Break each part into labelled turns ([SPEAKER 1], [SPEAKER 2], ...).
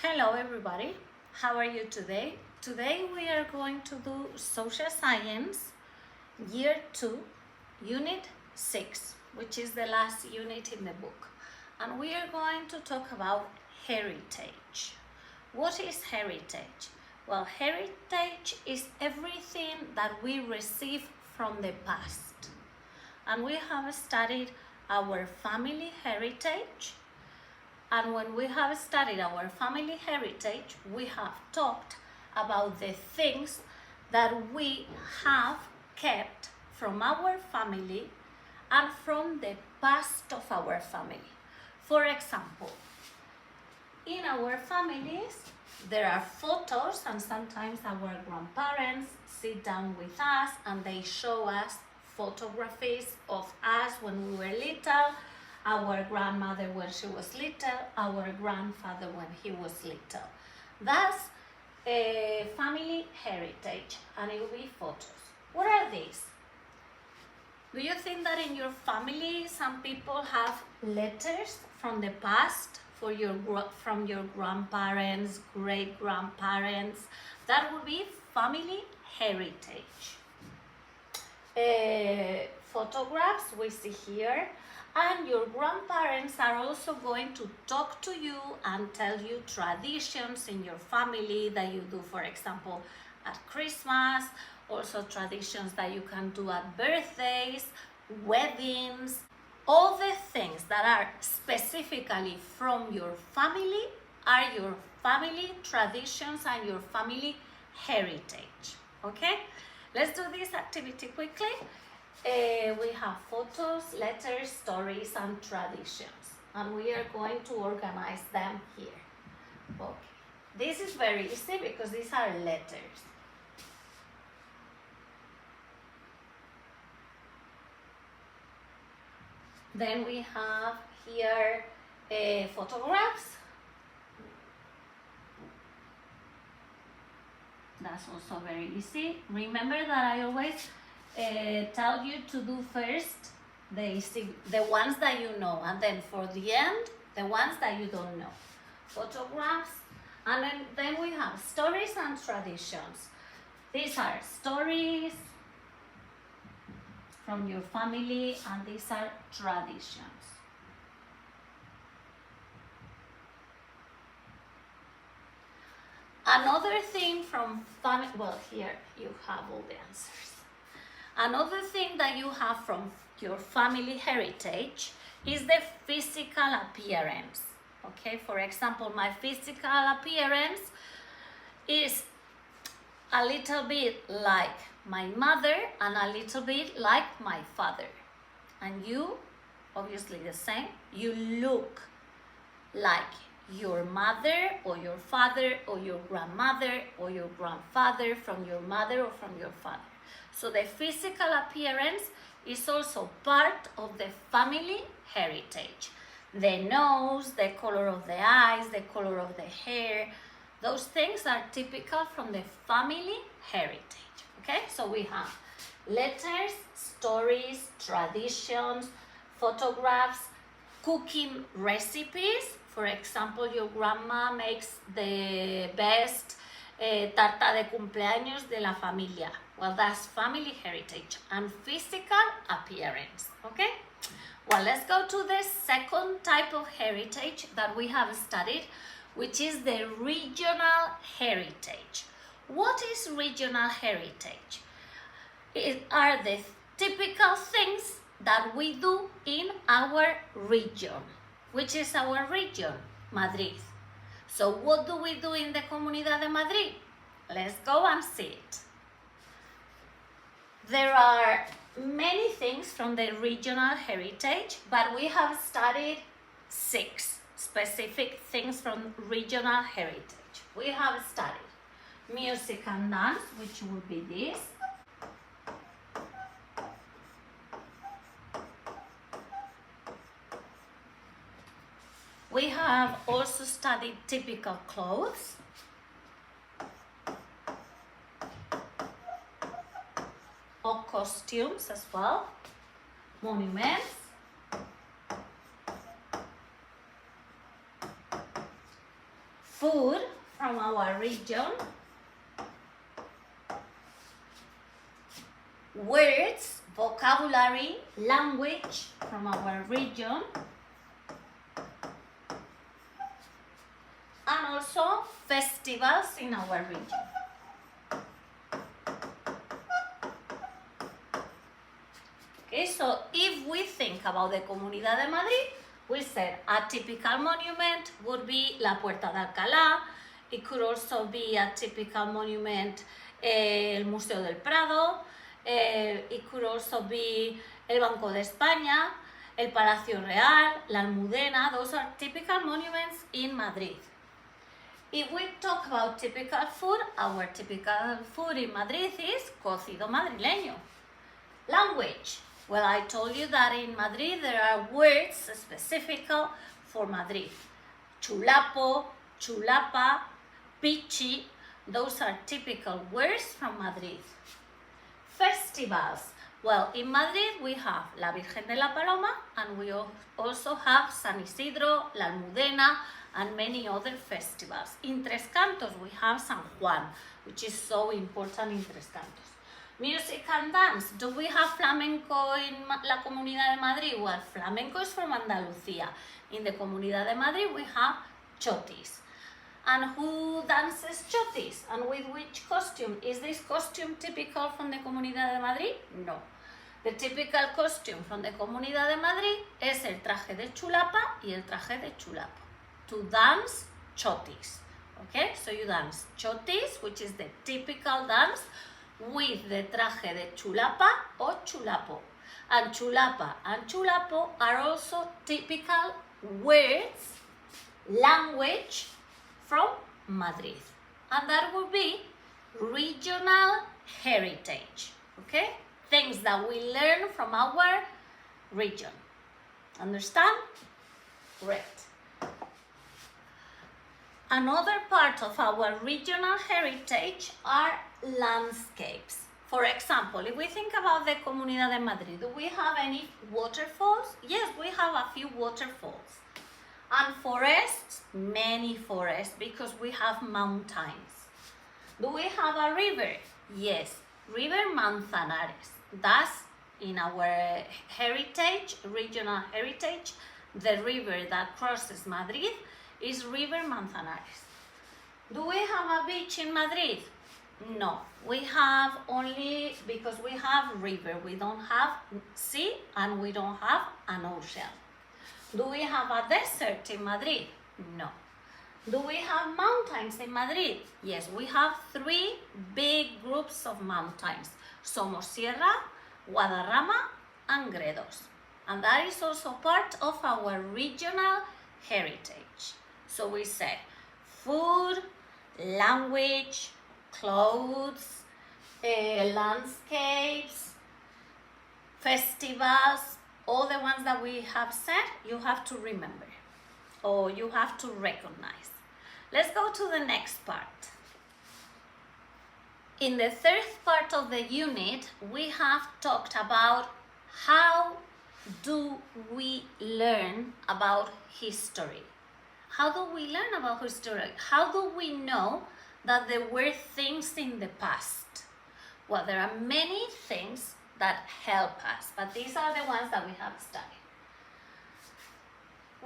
[SPEAKER 1] Hello everybody, how are you today? Today we are going to do Social Science Year 2, Unit 6, which is the last unit in the book. And we are going to talk about heritage. What is heritage? Well, heritage is everything that we receive from the past. And we have studied our family heritage. And when we have studied our family heritage, we have talked about the things that we have kept from our family and from the past of our family. For example, in our families, there are photos, and sometimes our grandparents sit down with us and they show us photographs of us when we were little, our grandmother when she was little, our grandfather when he was little. That's a family heritage, and it will be photos. What are these? Do you think that in your family some people have letters from the past from your grandparents, great-grandparents? That would be family heritage. Photographs we see here. And your grandparents are also going to talk to you and tell you traditions in your family that you do, for example, at Christmas, also traditions that you can do at birthdays, weddings, all the things that are specifically from your family are your family traditions and your family heritage, okay? Let's do this activity quickly. We have photos, letters, stories, and traditions, and we are going to organize them here. Okay, this is very easy because these are letters. Then we have here photographs. That's also very easy. Remember that I always tell you to do first the ones that you know, and then for the end the ones that you don't know. Photographs, and then we have stories and traditions. These are stories from your family, and these are traditions. Another thing from family, well, here you have all the answers. Another thing that you have from your family heritage is the physical appearance. Okay, for example, my physical appearance is a little bit like my mother and a little bit like my father. And you, obviously the same, you look like your mother or your father or your grandmother or your grandfather from your mother or from your father. So the physical appearance is also part of the family heritage. The nose, the color of the eyes, the color of the hair, those things are typical from the family heritage. Okay, so we have letters, stories, traditions, photographs, cooking recipes. For example, your grandma makes the best tarta de cumpleaños de la familia. Well, that's family heritage and physical appearance, okay? Well, let's go to the second type of heritage that we have studied, which is the regional heritage. What is regional heritage? It are the typical things that we do in our region. Which is our region? Madrid. So what do we do in the Comunidad de Madrid? Let's go and see it. There are many things from the regional heritage, but we have studied 6 specific things from regional heritage. We have studied music and dance, which would be this. We have also studied typical clothes. Or costumes as well. Monuments. Food. from our region. Words, vocabulary, language from our region. And also festivals in our region. Okay, so if we think about the Comunidad de Madrid, we said a typical monument would be La Puerta de Alcalá. It could also be a typical monument, el Museo del Prado. It could also be el Banco de España, el Palacio Real, la Almudena. Those are typical monuments in Madrid. If we talk about typical food, our typical food in Madrid is cocido madrileño. Language. Well, I told you that in Madrid there are words specific for Madrid. Chulapo, chulapa, pichi, those are typical words from Madrid. Festivals. Well, in Madrid we have La Virgen de la Paloma and we also have San Isidro, La Almudena, and many other festivals. In Tres Cantos we have San Juan, which is so important in Tres Cantos. Music and dance. Do we have flamenco in la Comunidad de Madrid? Well, flamenco is from Andalucía. In the Comunidad de Madrid we have chotis. And who dances chotis? And with which costume? Is this costume typical from the Comunidad de Madrid? No. The typical costume from the Comunidad de Madrid es el traje de chulapa y el traje de chulapo. To dance chotis. Okay, so you dance chotis, which is the typical dance, with the traje de chulapa or chulapo. And chulapa and chulapo are also typical words, language from Madrid. And that would be regional heritage. Okay, things that we learn from our region. Understand? Great. Another part of our regional heritage are landscapes. For example, if we think about the Comunidad de Madrid, do we have any waterfalls? Yes, we have a few waterfalls. And forests, many forests, because we have mountains. Do we have a river? Yes, River Manzanares. That's in our heritage, regional heritage, the river that crosses Madrid is River Manzanares. Do we have a beach in Madrid? No, we have only, because we have river, we don't have sea and we don't have an ocean. Do we have a desert in Madrid? No. Do we have mountains in Madrid? Yes, we have 3 big groups of mountains. Somosierra, Guadarrama and Gredos. And that is also part of our regional heritage. So we say food, language, clothes, landscapes, festivals, all the ones that we have said, you have to remember or you have to recognize. Let's go to the next part. In the third part of the unit, we have talked about how do we learn about history. How do we learn about history? How do we know that there were things in the past? Well, there are many things that help us, but these are the ones that we have studied.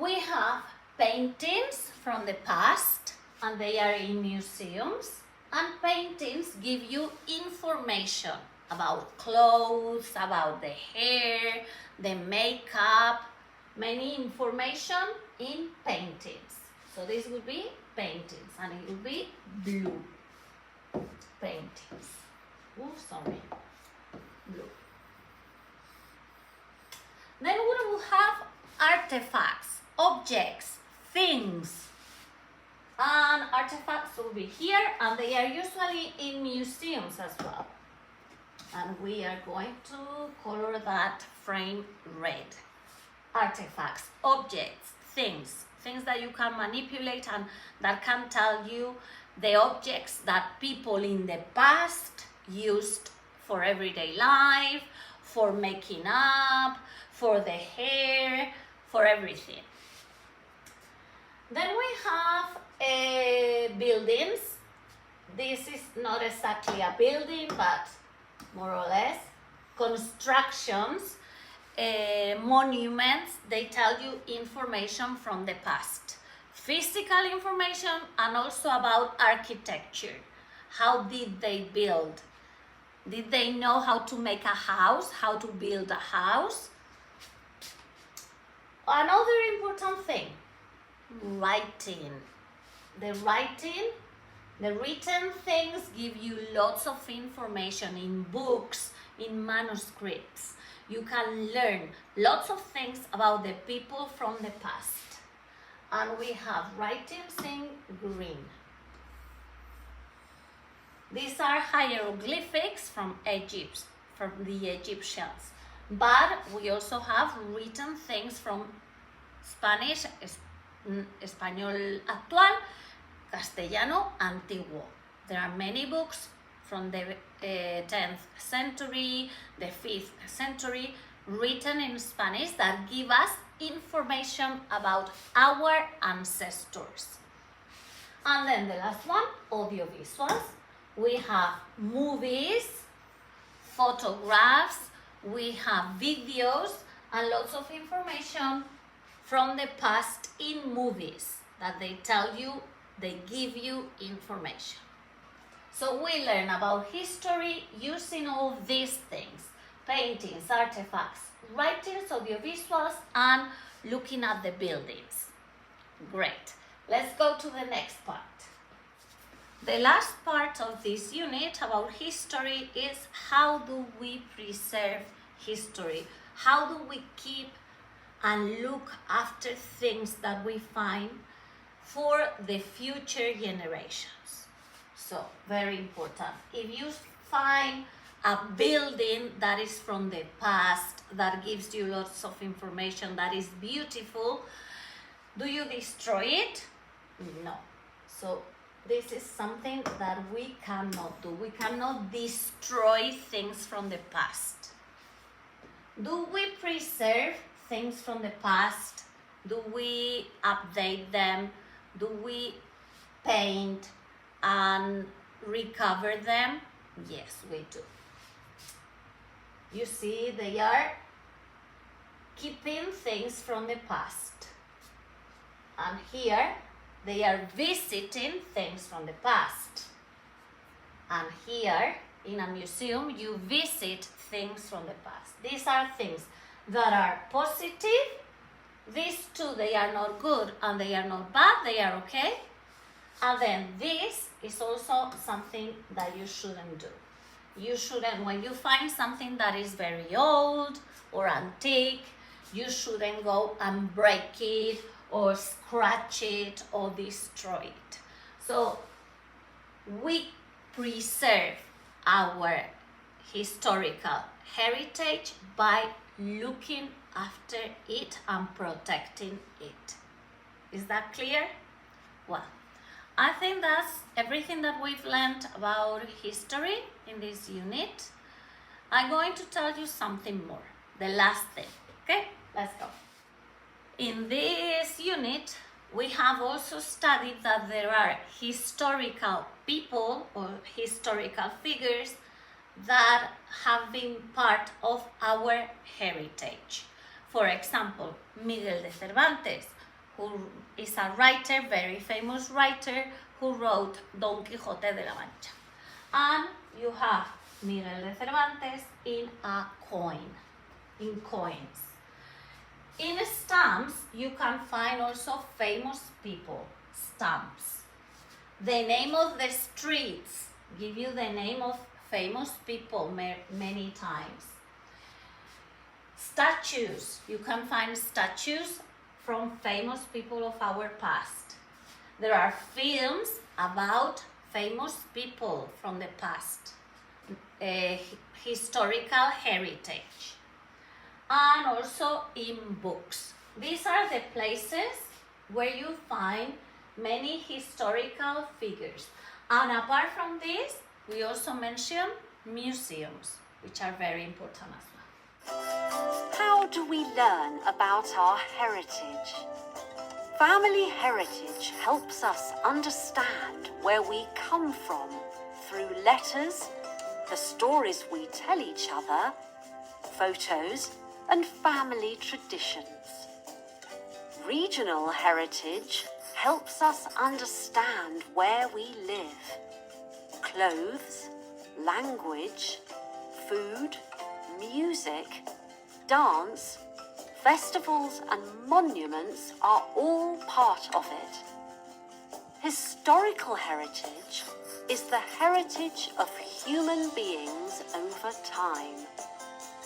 [SPEAKER 1] We have paintings from the past, and they are in museums, and paintings give you information about clothes, about the hair, the makeup, many information in paintings. So this would be paintings, and it would be blue paintings. Oh, sorry, blue. Then we will have artifacts, objects, things. And artifacts will be here, and they are usually in museums as well. And we are going to color that frame red. Artifacts, objects, things that you can manipulate and that can tell you the objects that people in the past used for everyday life, for making up, for the hair, for everything. Then we have buildings. This is not exactly a building, but more or less. Constructions, monuments, they tell you information from the past. Physical information and also about architecture. How did they build? Did they know how to make a house, how to build a house? Another important thing, writing. The written things give you lots of information in books, in manuscripts. You can learn lots of things about the people from the past. And we have writings in green. These are hieroglyphics from Egypt, from the Egyptians. But we also have written things from Spanish, Español actual, Castellano antiguo. There are many books from the 10th century, the 5th century, written in Spanish that give us information about our ancestors. And then the last one, audiovisuals. We have movies, photographs, we have videos, and lots of information from the past in movies that they tell you, they give you information. So we learn about history using all these things: paintings, artifacts, writings, audiovisuals, and looking at the buildings. Great. Let's go to the next part. The last part of this unit about history is how do we preserve history? How do we keep and look after things that we find for the future generations? So, very important. If you find a building that is from the past, that gives you lots of information, that is beautiful, do you destroy it? No. So, this is something that we cannot do. We cannot destroy things from the past. Do we preserve things from the past? Do we update them? Do we paint and recover them? Yes, we do. You see, they are keeping things from the past. And here, they are visiting things from the past. And here, in a museum, you visit things from the past. These are things that are positive. These two, they are not good and they are not bad, they are okay. And then this is also something that you shouldn't do. You shouldn't, when you find something that is very old or antique, you shouldn't go and break it or scratch it or destroy it. So we preserve our historical heritage by looking after it and protecting it. Is that clear? Well, I think that's everything that we've learned about history in this unit. I'm going to tell you something more, the last thing. Okay, let's go. In this unit, we have also studied that there are historical people or historical figures that have been part of our heritage. For example, Miguel de Cervantes, who is a writer, very famous writer, who wrote Don Quixote de la Mancha. And you have Miguel de Cervantes in a coin, in coins. In stamps, you can find also famous people, stamps. The name of the streets give you the name of famous people many times. Statues, you can find statues from famous people of our past. There are films about famous people from the past, historical heritage. And also in books. These are the places where you find many historical figures. And apart from this, we also mention museums, which are very important as well.
[SPEAKER 2] How do we learn about our heritage? Family heritage helps us understand where we come from through letters, the stories we tell each other, photos, and family traditions. Regional heritage helps us understand where we live. Clothes, language, food, music, dance, festivals and monuments are all part of it. Historical heritage is the heritage of human beings over time.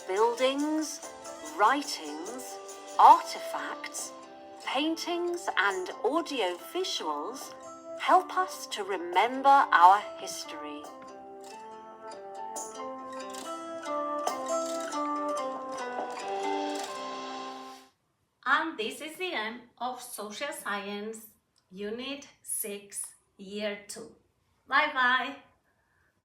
[SPEAKER 2] Buildings, writings, artifacts, paintings and audiovisuals help us to remember our history.
[SPEAKER 1] And this is the end of Social Science Unit 6, Year 2. Bye-bye.